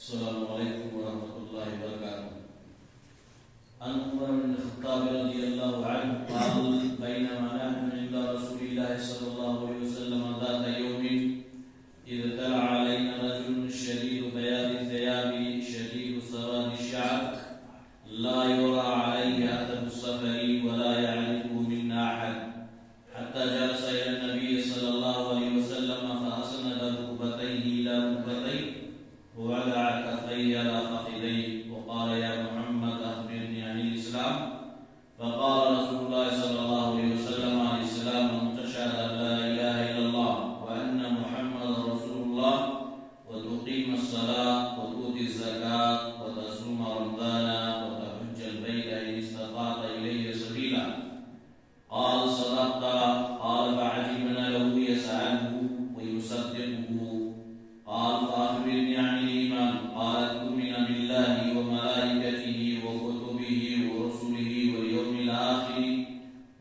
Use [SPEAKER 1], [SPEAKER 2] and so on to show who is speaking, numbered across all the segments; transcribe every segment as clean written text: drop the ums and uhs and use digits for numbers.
[SPEAKER 1] السلام علیکم ورحمۃ اللہ وبرکاتہ. عن عمر بن الخطاب رضی اللہ عنہ قال بینما نحن عند رسول اللہ صلی اللہ علیہ وسلم ذات یوم اذ طلع علینا رجل شدید بیاض الثياب شدید سواد الشعر لا يرى عليه اثر السفر ولا يعرفه منا احد حتى جلس الى النبي صلى الله عليه وسلم فاسند ركبتيه الى ركبتيه ووضع كفيه على فخذيه وقال يا محمد أخبرني عن الإسلام. فقال رسول الله صلى الله عليه وسلم الإسلام أن تشهد أن لا إله إلا الله وأن محمد رسول الله وتقيم الصلاة وتؤتي الزكاة وتصوم رمضان وتحج البيت إن استطعت إليه سبيلا. قال صدقت. قال فعجبنا له يسأله ويصدقه. قال فأخبرني عن الإيمان. قال تؤمن بالله وملائكته وكتبه ورسله واليوم الآخر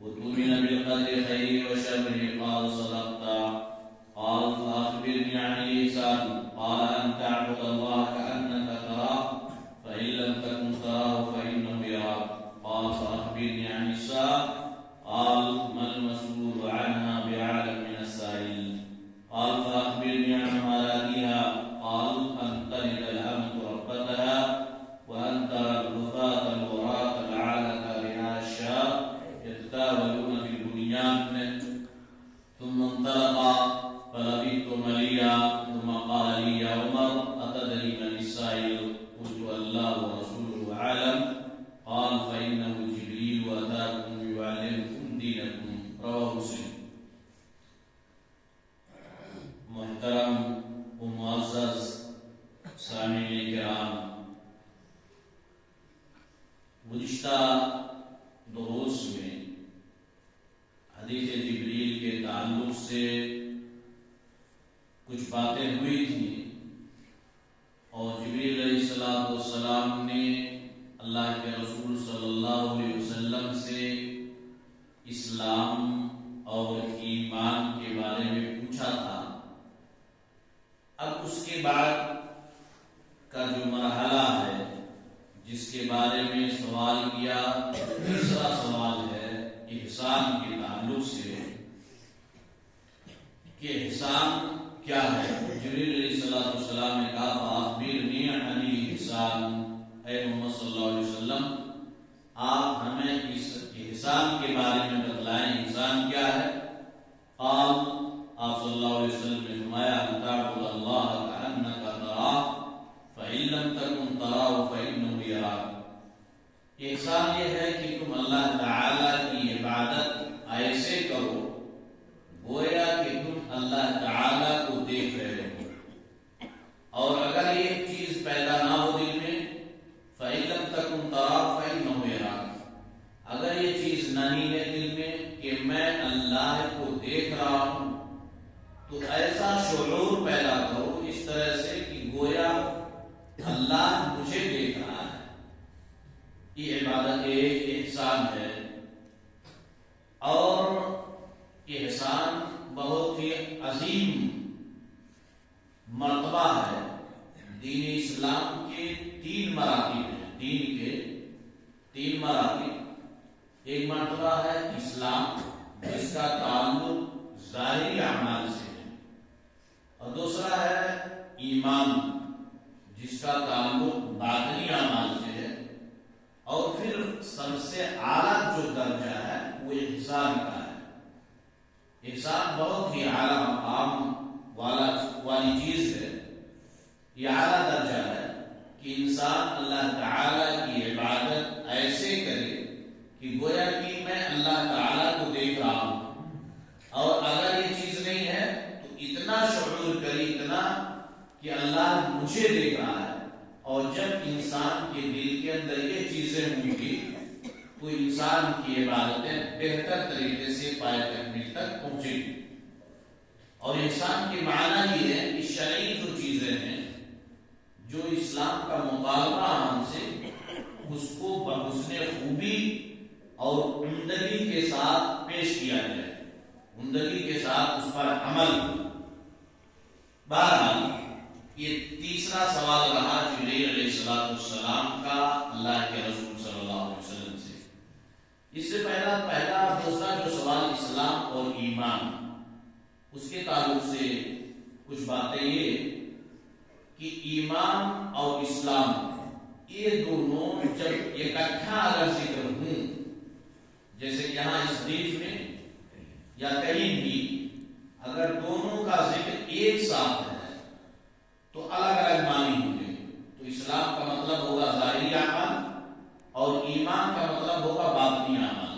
[SPEAKER 1] وتؤمن بالقدر خيره وشره. قال صدقت. قال فأخبرني عن الإحسان. قال أن تعبد الله كأنك تراه فإن لم تكن تراه فإنه يراك. قال فأخبرني عن الساعة. قال ما المسؤول عنها بعالم من السائل. قال فأخبرني عن مرادها. قال أن تلد الأمة ربتها وأن ترى الغفاة العراة العالة رعاء الشاة يتداولون في البنيان. ثم انطلق فلبثت مليا ثم قال لي يا عمر أتدري من السائل؟ قلت الله ورسوله أعلم. قال فإنه جبريل وأتاكم يعلمكم دينكم. رواه مسلم. محترم و معزز سامعین کرام، گزشتہ دروس میں حدیث جبریل کے تعلق سے کچھ باتیں ہوئی تھیں اور جبریل علیہ السلام نے اللہ کے رسول صلی اللہ علیہ وسلم سے اسلام اور ایمان کے بارے میں پوچھا تھا. اب اس کے بعد کا جو مرحلہ ہے جس کے بارے میں سوال کیا، تیسرا سوال ہے احسان کے تعلق سے کہ احسان کیا ہے. جبریل علیہ السلام نے کہا فاخبرنی عن الاحسان، اے محمد صلی اللہ علیہ وسلم آپ ہمیں اس احسان کے بارے میں بتلائیں، احسان کیا ہے. قال آپ صلی اللہ علیہ وسلم نے فرمایا ان تعبد اللہ کأنک تراہ فإن لم تکن تراہ فإنہ یراک. احسان یہ ہے کہ تم اللہ تعالی کی عبادت ایسے کرو گویا کہ تم اللہ تعالی کو دیکھ رہے ہو. اور اگر یہ چیز پیدا نہ ہو دل میں فإن لم تکن تراہ فإنہ یراک، اگر یہ چیز نہیں ہے دل میں کہ میں اللہ کو دیکھ رہا ہوں تو ایسا شعور پیدا کرو اس طرح سے کہ گویا اللہ مجھے دیکھ رہا ہے. یہ عبادت ایک احسان ہے اور یہ احسان بہت ہی عظیم مرتبہ ہے. دین اسلام کے 3 مراتب ہیں. دین کے 3 مراتب. ایک مرتبہ ہے اسلام جس کا تعلق ظاہری اعمال سے، اور دوسرا ہے ایمان جس کا تعلق باطنی اعمال سے ہے، اور پھر سب سے اعلیٰ جو درجہ ہے وہ احسان کا ہے. احسان بہت ہی اعلیٰ مقام والی چیز ہے. یہ اعلیٰ درجہ ہے کہ انسان اللہ تعالی کی عبادت ایسے کرے کہ گویا کہ میں اللہ تعالی کو دیکھ رہا ہوں. اور اگر یہ چیز نہیں ہے تو اتنا شعور کرے، اتنا کہ اللہ مجھے دیکھ رہا ہے. اور جب انسان کے دل کے اندر یہ چیزیں ہوں گی تو انسان کی عبادتیں بہتر طریقے سے پائے تکمیل تک پہنچے گی. اور احسان کے معنی یہ ہے کہ شرعی جو چیزیں ہیں جو اسلام کا مطالبہ ہم سے، اس کو بحسن خوبی اور عمدگی کے ساتھ پیش کیا جائے، عمدگی کے ساتھ اس پر عمل. بہرحال یہ تیسرا سوال رہا جبریل علیہ السلام کا اللہ کے رسول صلی اللہ علیہ وسلم سے۔ اس سے پہلا دوسرا جو سوال اسلام اور ایمان، اس کے تعلق سے کچھ باتیں یہ کہ ایمان اور اسلام یہ دونوں جب اکٹھا اگر ذکر ہوں، جیسے یہاں اس حدیث میں یا کہیں بھی اگر دونوں کا ذکر ایک ساتھ ہے تو الگ الگ معنی ہوں گے۔ تو اسلام کا مطلب ہوگا ظاہری اعمال اور ایمان کا مطلب ہوگا باطنی اعمال۔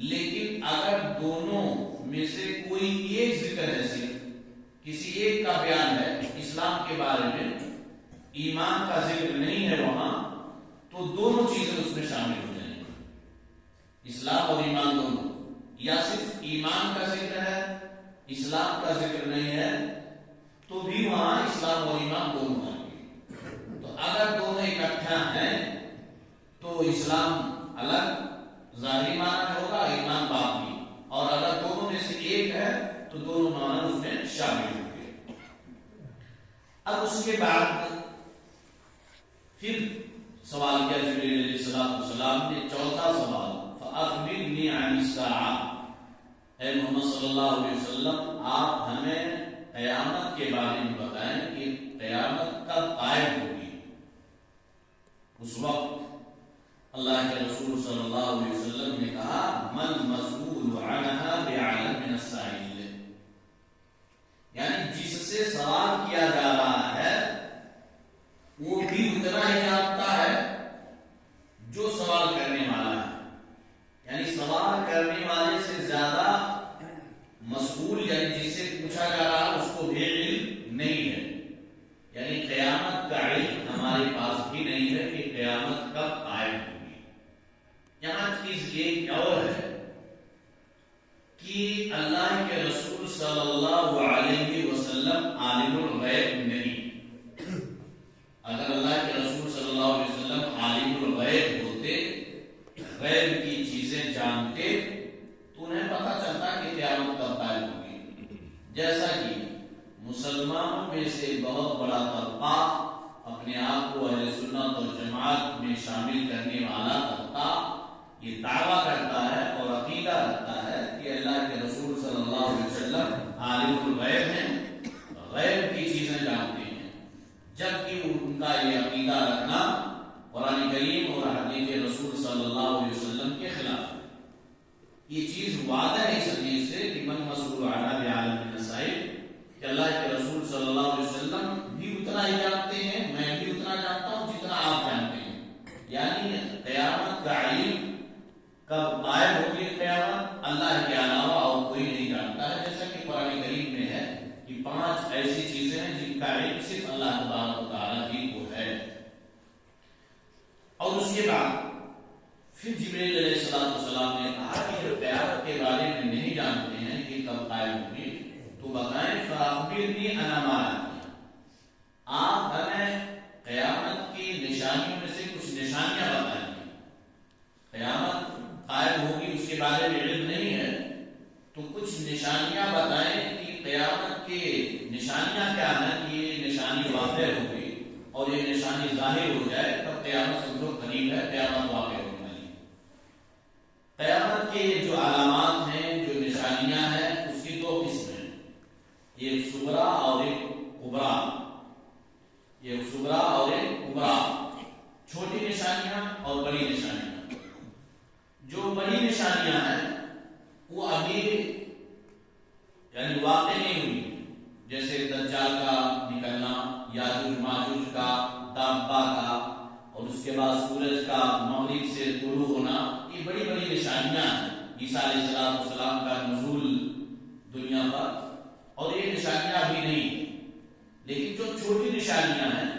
[SPEAKER 1] لیکن اگر دونوں میں سے کوئی ایک ذکر ہے، صرف کسی ایک کا بیان ہے اسلام کے بارے میں، ایمان کا ذکر نہیں ہے وہاں، تو دونوں چیزیں اس میں شامل ہو جائیں گی، اسلام اور ایمان دونوں۔ یا صرف ایمان کا ذکر ہے اسلام کا ذکر نہیں ہے تو بھی وہاں اسلام اور ایمان دونوں آئیں گے۔ تو اگر دونوں اکٹھا ہیں تو اسلام الگ ظاہری معنی میں ہوگا، ایمان باطنی، اور اگر دونوں میں سے ایک ہے تو دونوں معنی اس میں شامل ہوں گے۔ اب اس کے بعد پھر سوال کیا جبریل علیہ السلام نے، چوتھا سوال، فَأَخْبِرْنِي عَنِ السَّاعَةِ، اے محمد صلی اللہ علیہ وسلم آپ ہمیں قیامت کے بارے میں بتائیں کہ قیامت کب قائم ہوگی۔ اس وقت اللہ کے رسول صلی اللہ علیہ وسلم نے کہا، مَنْ مَسْئُولُ عَنْهَا بِأَعْلَمَ مِنَ السَّائِلِ، یعنی جس سے سوال کیا جا رہا ہے وہ بھی اتنا ہی جانتا ہے جو سوال کرنے والا ہے، یعنی سوال کرنے والے سے زیادہ مسئول یعنی جس سے پوچھا جا رہا ہے اس کو بھی علم نہیں ہے، یعنی قیامت کا علم ہمارے پاس بھی نہیں ہے کہ قیامت کب قائم ہوگی۔ یہاں چیز ایک اور ہے کہ اللہ کے رسول صلی اللہ علیہ وسلم عالم الغیب نہیں۔ اگر اللہ کے رسول صلی اللہ علیہ وسلم عالم الغیب ہوتے، غیب کی چیزیں جانتے، تو انہیں پتہ چلتا کہ قیامت کب قائم ہوگی۔ جیسا کہ مسلمانوں میں سے بہت بڑا طبقہ اپنے آپ کو اہل سنت اور جماعت میں شامل کرنے والا طبقہ یہ دعویٰ کرتا ہے اور عقیدہ رکھتا ہے کہ اللہ کے رسول صلی اللہ علیہ وسلم عالم الغیب ہیں، غیب کی چیزیں جانتے ہیں، جبکہ ان کا یہ عقیدہ رکھنا قرآن کریم اور حدیث رسول صلی اللہ علیہ وسلم کے خلاف ہے۔ یہ چیز واضح ہے اس حدیث سے کہ من مسئول عنہا بعالم من السائل، کہ اللہ کے رسول صلی اللہ علیہ وسلم بھی اتنا ہی جانتے ہیں، میں بھی اتنا جانتا ہوں جتنا آپ جانتے ہیں، یعنی قیامت کا علم کب قائم ہوگی قیامت اللہ کے علاوہ اور کوئی نہیں جانتا ہے، جیسا کہ قرآن کریم میں ہے کہ 5 ایسی چیزیں ہیں جن کا علم صرف اللہ تبارک و تعالیٰ ہی کو ہے۔ اور اس کے بعد پھر جبریل علیہ السلام نے کہا کہ جو قیامت کے بارے میں نہیں جانتے ہیں کہ کب قائم ہوگی تو بتائیں، فَأَخْبِرْنِي عَنْ عَلَامَاتِهَا، آپ ہمیں قیامت کی نشانیوں میں سے کچھ نشانیاں بتائیں گے۔ قیامت قائم ہوگی اس کے بارے میں علم نہیں ہے تو کچھ نشانیاں بتائیں کہ قیامت کے نشانیاں کیا ہیں، کہ یہ نشانی واضح ہوگی اور یہ نشانی ظاہر ہو جائے تب قیامت سمجھو قریب ہے، قیامت واقع ہونے والی ہے۔ قیامت کے جو علامات ہیں، جو نشانیاں ہیں، اس کی 2 قسمیں، ایک صغریٰ اور ایک کبریٰ، ایک صغریٰ اور ایک کبریٰ، چھوٹی نشانیاں اور بڑی نشانیاں۔ جو بڑی نشانیاں ہیں وہ ابھی یعنی واقع نہیں ہوئی، جیسے دجال کا نکلنا، یاجوج ماجوج کا، دابہ کا، اور اس کے بعد سورج کا مغرب سے طلوع ہونا، یہ بڑی بڑی نشانیاں ہیں۔ عیسیٰ علیہ السلام کا نزول دنیا پر، اور یہ نشانیاں ابھی نہیں۔ لیکن جو چھوٹی نشانیاں ہیں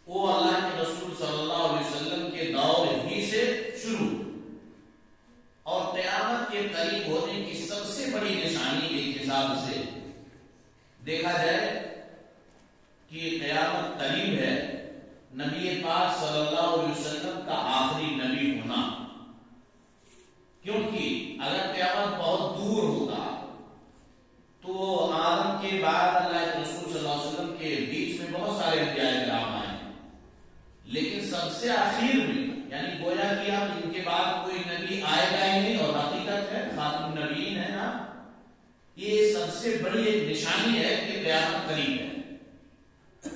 [SPEAKER 1] وہ اللہ کے رسول صلی اللہ علیہ وسلم کے دور ہی سے شروع، اور قیامت کے قریب ہونے کی سب سے بڑی نشانی کے حساب سے دیکھا جائے کہ قیامت قریب ہے، نبی پاک صلی اللہ علیہ وسلم کا آخری نبی ہونا۔ کیونکہ اگر قیامت بہت دور ہوتا تو آدم کے بعد اللہ کے رسول صلی اللہ علیہ وسلم کے بیچ میں سے آخر میں، یعنی گویا کہ اب ان کے بعد کوئی نبی آئے گا ہی نہیں، اور حقیقت ہے خاتم النبیین ہے نا، یہ سب سے بڑی ایک نشانی ہے کہ قیامت قریب ہے۔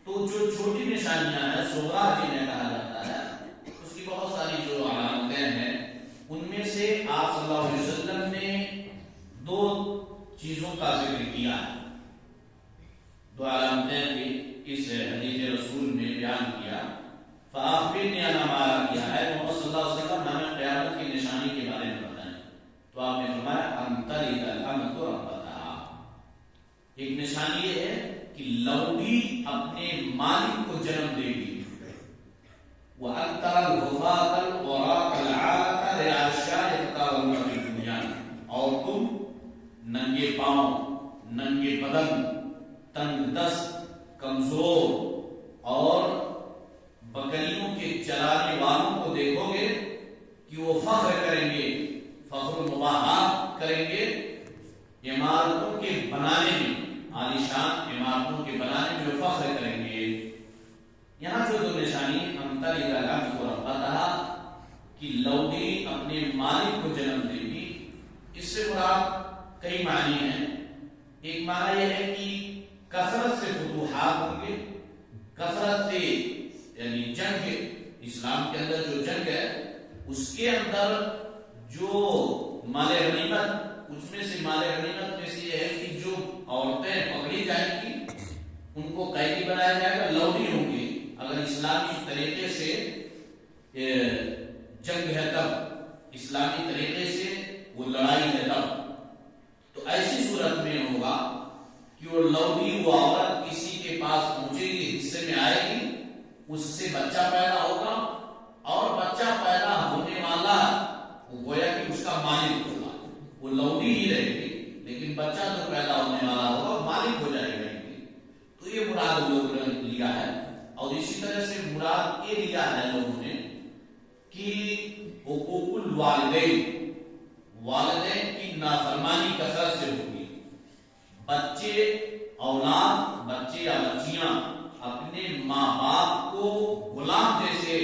[SPEAKER 1] تو جو چھوٹی نشانیاں ہیں صغریٰ جنہیں کہا جاتا ہے، اس کی بہت ساری جو علامتیں ہیں، ان میں سے آپ صلی اللہ علیہ وسلم نے دو چیزوں کا ذکر کیا ہے، دو علامتیں بھی اس حدیث رسول میں بیان کیا۔ فَأَخْبِرْنِي عَنْ مَا کیا ہے محمد صلی اللہ علیہ وسلم ہمیں قیامت کی نشانی کے بارے میں بتائیں، تو آپ نے فرمایا أَن تَلِدَ الْأَمَةُ رَبَّتَهَا، ایک نشانی یہ ہے کہ لونڈی اپنے مالک کو جنم دے گی، وَأَن تَرَى الْحُفَاةَ الْعُرَاةَ الْعَالَةَ لِلْعَشَاءِ يَتَطَاوَلُونَ فِي الْبُنْيَانِ، اور تم ننگے پاؤں، ننگے بدن، تنگ دست، کمزور اور بکریوں کے چرانے والوں کو دیکھو گے کہ وہ فخر کریں گے، فخر و مباحات کریں گے عمارتوں کے بنانے میں، عالیشان عمارتوں کے بنانے میں وہ فخر کریں گے۔ یہاں جو دو نشانی امتلی کا لفظ کو ربطہ کہ لوڈی اپنے مالک کو جنم دے گی، اس سے مراد کئی معنی ہیں۔ ایک معنی یہ ہے کہ کثرت سے فتوحات ہوں گے، کثرت سے یعنی جنگ، اسلام کے اندر جو جنگ ہے اس کے اندر جو مال غنیمت، اس میں سے مال غنیمت میں سے یہ ہے کہ جو عورتیں پکڑی جائیں گی ان کو قیدی بنایا جائے گا، لوڈی ہوں گے، اگر اسلامی طریقے سے جنگ ہے تب، اسلامی طریقے سے وہ لڑائی ہے تب، تو ایسی صورت میں ہوگا کہ وہ لوڈی وہ عورت کسی کے پاس پہنچے گی، حصے میں آئے گی، اس سے بچہ پیدا ہوگا، اور بچہ پیدا ہونے والا وہ گویا کہ اس کا مالک ہوگا، وہ لوڈی ہی رہے گی لیکن بچہ جو پیدا ہونے والا ہوگا وہ مالک ہو جائے گا۔ تو یہ مراد لوگ نے لیا ہے، اور اسی طرح سے مراد یہ لیا ہے لوگوں نے کہ حقوق الوالدین، والدین کی نافرمانی کثرت سے ہوگی، بچے اولاد، بچے یا بچیاں اپنے ماں باپ کو غلام جیسے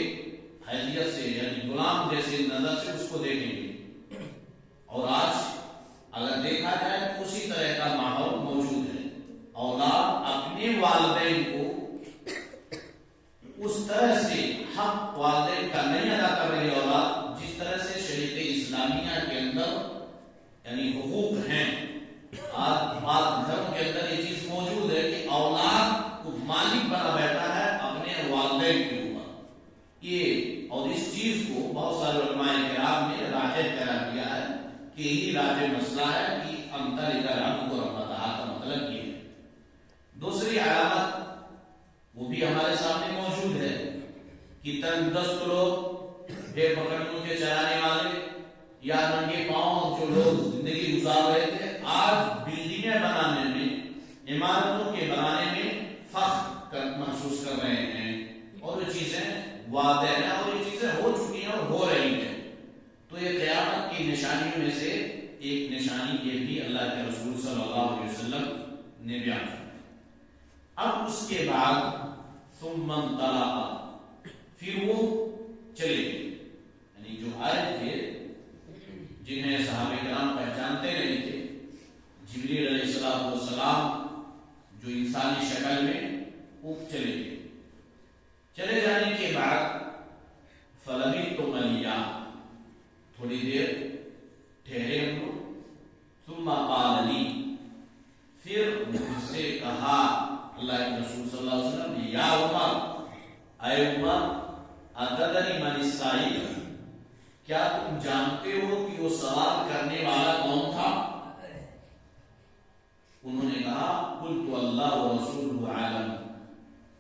[SPEAKER 1] حیثیت سے، یعنی غلام جیسے نظر سے اس کو دیکھیں گے، اور آج اگر دیکھا جائے تو اسی طرح کا ماحول موجود ہے، اولاد اپنے والدین کو اس طرح سے حق والدین کا نہیں ادا کر رہی اولاد، جس طرح سے شریعت اسلامیہ کے اندر یعنی حقوق ہیں۔ آج بعض گھروں کے اندر یہ چیز موجود ہے کہ اولاد کو مالک بنا بیٹھا ہے اپنے والدین کے اوپر، یہ اور اس چیز کو بہت سارے علماء کرام نے راجح قرار دیا ہے کہ یہی راجح مسئلہ ہے کہ امتل کرام کو ربطہ کا مطلب یہ ہے۔ دوسری علامت وہ بھی ہمارے سامنے موجود ہے کہ تنگ دست لوگ، بے بکریوں کے چرانے والے یا ننگے پاؤں جو لوگ زندگی گزار رہے تھے، آج بلڈنگیں بنانے میں، عمارتوں کے بنانے میں فخر محسوس کر رہے ہیں، اور یہ چیزیں واضح ہیں، اور یہ چیزیں ہو چکی ہیں اور ہو رہی ہیں۔ تو یہ قیامت کی نشانیوں میں سے ایک نشانی یہ بھی اللہ کے رسول صلی اللہ علیہ وسلم نے بیان کیا۔ اب اس کے بعد ثم انطلق، پھر وہ چلے گئے، یعنی جو آئے تھے جنہیں صحابہ کرام پہچانتے نہیں تھے، جبریل علیہ السلام جو انسانی شکل میں وہ چلے گئے۔ چلے جانے کے بعد فلبثت ملیا، تھوڑی دیر ٹھہرے ہم لوگ، ثم قال لی، پھر مجھ سے کہا اللہ کے رسول صلی اللہ علیہ وسلم نے، یا عمر، اے عمر، اتدری من السائل، کیا تم جانتے ہو کہ وہ سوال کرنے والا کون تھا؟ انہوں نے کہا قلت اللہ ورسولہ عالم،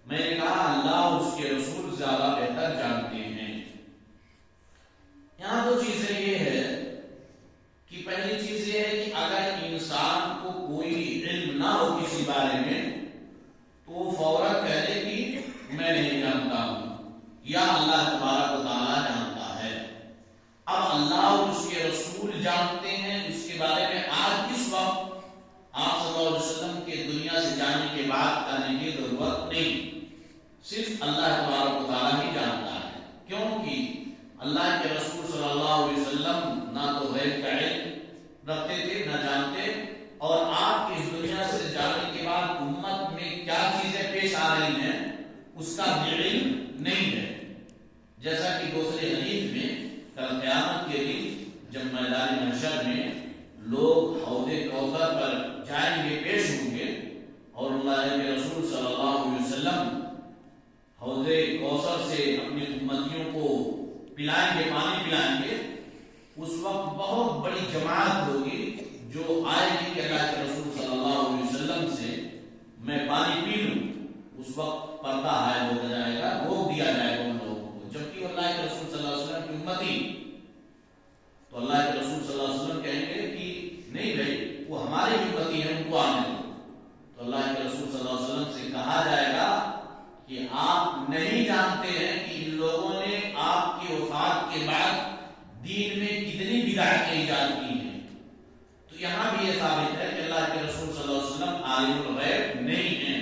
[SPEAKER 1] میں نے کہا اللہ اور اس کے رسول زیادہ بہتر جانتے ہیں۔ یہاں دو چیزیں یہ ہے کہ پہلی چیز یہ ہے کہ اگر انسان کو کوئی علم نہ ہو کسی بارے میں تو وہ فوراً کہہ دے کہ میں نہیں جانتا ہوں، یا اللہ تبارک و تعالیٰ جانتا ہے۔ اب اللہ اور اس کے رسول جانتے ہیں، اس کے بارے میں آج اس وقت آپ صلی اللہ علیہ وسلم کے دنیا سے جانے کے بعد کرنے کی ضرورت نہیں۔ صرف اللہ تبارک و تعالیٰ ہی جانتا ہے، کیونکہ اللہ کے رسول صلی اللہ علیہ وسلم نہ تو غیب کا علم رکھتے تھے نہ جانتے، اور آپ کی اس دنیا سے جانے کے بعد امت میں کیا چیزیں پیش آ رہی ہیں اس کا بھی علم نہیں ہے۔ جیسا کہ دوسرے حدیث میں کل قیامت کے دن جب میدان محشر میں لوگ حوض کوثر پر جائیں گے، پیش ہوں گے، اور اللہ کے رسول صلی اللہ علیہ وسلم حوض کوثر سے اپنی امتیوں کو پلائیں گے، پانی پلائیں گے، اس وقت بہت بڑی جماعت ہوگی جو آئے گی کہ اللہ کے رسول صلی اللہ علیہ وسلم سے میں پانی پی لوں۔ اس وقت پردہ حائل ہو جائے گا، روک دیا جائے گا ان لوگوں کو، جبکہ اللہ کے رسول صلی اللہ علیہ وسلم کی امتی، تو اللہ کے رسول صلی اللہ علیہ وسلم کہیں گے کہ نہیں بھائی وہ ہمارے امتی ہیں، ان کو آنے دو۔ تو اللہ کے رسول صلی اللہ علیہ وسلم سے کہا جائے گا کہ آپ نہیں جانتے ہیں کہ ان لوگوں نے آپ کی وفات کے بعد دین میں کتنی بدعتیں ایجاد کی ہیں۔ تو یہاں بھی یہ ثابت ہے کہ اللہ کے رسول صلی اللہ علیہ وسلم عالم الغیب نہیں ہیں،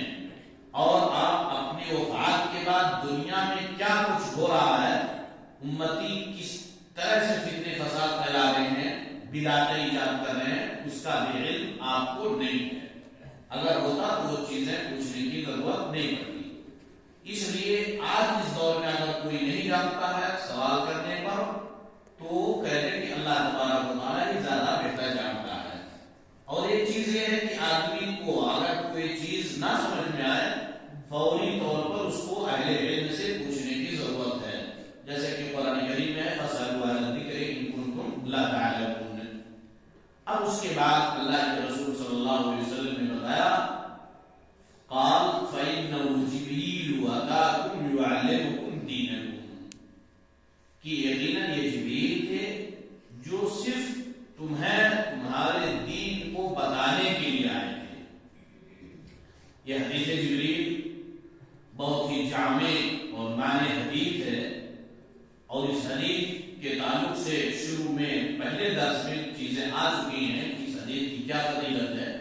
[SPEAKER 1] اور آپ اپنی وفات کے بعد دنیا میں کیا کچھ ہو رہا ہے، امتی کس طرح سے فتنے فساد پھیلا رہے ہیں، بدعتیں ایجاد کر رہے ہیں، اس کا بھی علم آپ کو نہیں ہے۔ اگر ہوتا تو وہ چیزیں پوچھنے کی ضرورت نہیں پڑتی۔ اس لیے آج اس دور میں اگر کوئی نہیں جانتا ہے سوال کرنے پر تو کہتے ہیں کہ اللہ تبارک و تعالیٰ ہی زیادہ بہتر جانتا ہے۔ اور ایک چیز یہ ہے کہ آدمی کو اگر کوئی چیز نہ سمجھ میں آئے فوری طور پر اس کو اہل علم سے پوچھنے کی ضرورت ہے، جیسے کہ قرآن کریم میں فَاسْأَلُوا أَهْلَ الذِّكْرِ إِن كُنتُمْ لَا تَعْلَمُونَ۔ اب اس کے بعد اللہ کے رسول صلی اللہ علیہ وسلم نے بتایا قال فَإِنَّهُ جِبْرِيلُ أَتَاكُمْ يُعَلِّمُكُمْ دِينَكُمْ، کہ یقیناً یہ جبریل تھے جو صرف تمہیں تمہارے دین کو بتانے کے لیے آئے تھے۔ یہ حدیث جبریل بہت ہی جامع اور معنی حدیث ہے، اور اس حدیث کے تعلق سے شروع میں پہلے درس میں چیزیں آ چکی ہیں کہ اس حدیث کی کیا فضیلت ہے،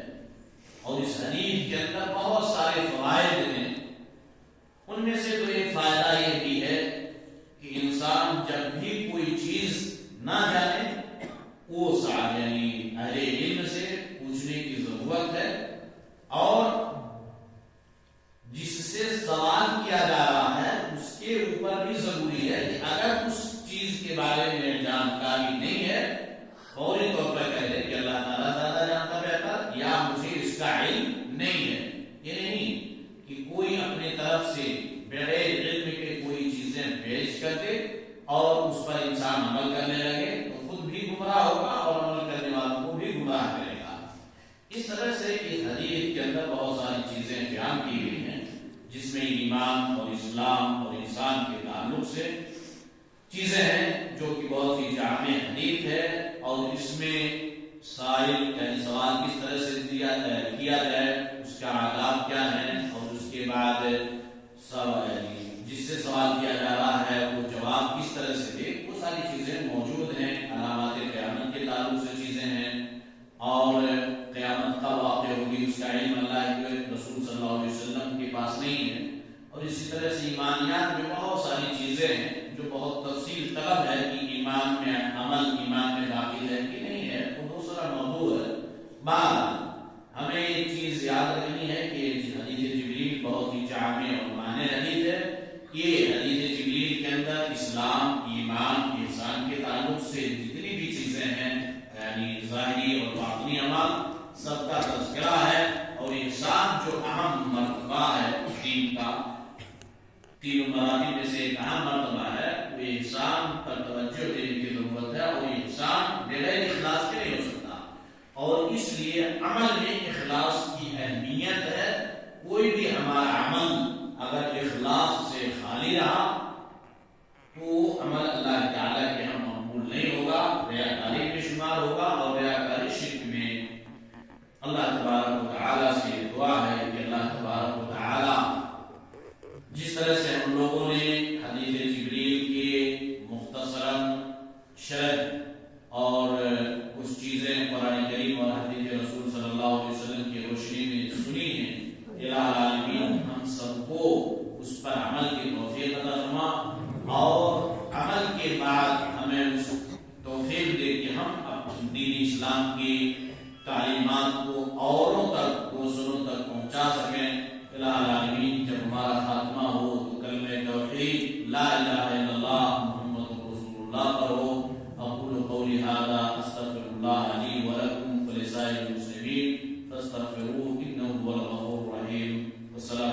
[SPEAKER 1] اور اس حدیث کے اندر بہت سارے فوائد ہیں۔ ان میں سے تو ایک فائدہ یہ بھی ہے کہ انسان جب بھی کوئی چیز نہ جانے وہ یعنی اہل علم سے پوچھنے کی ضرورت ہے، اور جس سے سوال کیا جا رہا ہے اس کے اوپر بھی ضروری ہے کہ اگر اس چیز کے بارے میں جانکاری نہیں ہے فوری طور پر کہہ دے کہ اللہ تعالیٰ زیادہ جانتا بہتر، یا مجھے اس کا علم نہیں ہے۔ یہ نہیں کہ کوئی اپنے طرف سے بغیر علم کے کوئی چیزیں پیش کر دے اور اس پر انسان عمل کرنے لگے تو خود بھی گمراہ ہوگا اور عمل کرنے والوں کو بھی گمراہ کرے گا۔ اس طرح سے اس حدیث کے اندر بہت ساری چیزیں بیان کی گئی ہیں جس میں ایمان اور اسلام اور انسان کے تعلق سے چیزیں ہیں جو کہ بہت ہی جامع حدیث ہے، اور اس میں سائل یعنی سوال کس طرح سے کیا جائے، اس کا آداب کیا ہے، اور اس کے بعد جس سے سوال کیا جا رہا ہے وہ جواب کس طرح سے دے، وہ ساری چیزیں موجود ہیں۔ علامات قیامت کے تعلق سے چیزیں ہیں، اور قیامت کا واقع ہوگی اس کا علم اللہ کے رسول صلی اللہ علیہ وسلم کے پاس نہیں ہے، اور اسی طرح سے ایمانیات میں بہت ساری چیزیں ہیں جو بہت تفصیل طلب ہے کہ ایمان میں عمل ایمان میں داخل ہے کہ نہیں ہے، وہ دوسرا موضوع ہے۔ بعد ہمیں ایک چیز یاد رکھنی ہے کہ حدیث جبریل بہت ہی جامع اور معنی حدیث ہے۔ یہ حدیث جبریل کے اندر اسلام، ایمان، احسان کے تعلق سے جتنی بھی چیزیں ہیں یعنی ظاہری اور باطنی عمل سب کا تذکرہ ہے، اور احسان جو اہم مرتبہ ہے دین کا، تین مراتب میں سے ایک اہم مرتبہ ہے، وہ احسان پر توجہ دینے کی ضرورت ہے، اور احسان بغیر اخلاص کے نہیں ہو سکتا، اور اس لیے عمل میں اخلاص کی اہمیت ہے۔ کوئی بھی ہمارا عمل اگر اخلاص سے خالی رہا تو عمل اللہ تعالیٰ کے ہم مقبول نہیں ہوگا، ریاکاری میں شمار ہوگا، اور ریاکاری شرک میں۔ اللہ تبارک و تعالیٰ سے دعا ہے کہ اللہ تبارک و تعالیٰ جس طرح سے ہم لوگوں نے حدیث جبریل کے مختصراً شرح اور کچھ چیزیں قرآن کریم اور حدیث رسول صلی اللہ علیہ وسلم کی روشنی میں سنی ہیں، الہ العالمین ہم سب کو اس پر عمل کی توفیق عطا فرما، اور عمل کے بعد ہمیں اس توفیق دے کہ ہم دین اسلام کی تعلیمات کو اوروں تک، دوسروں تک پہنچا سکیں۔ الہ العالمین جب ہمارا خاتمہ ہو تو کلمہ توحید لا الہ الا اللہ محمد رسول اللہ پر ہو۔ اقول قولی ھذا استغفر اللہ لی ولکم ولسائر المسلمین فاستغفروہ انہ هو الغفور الرحیم۔ والسلام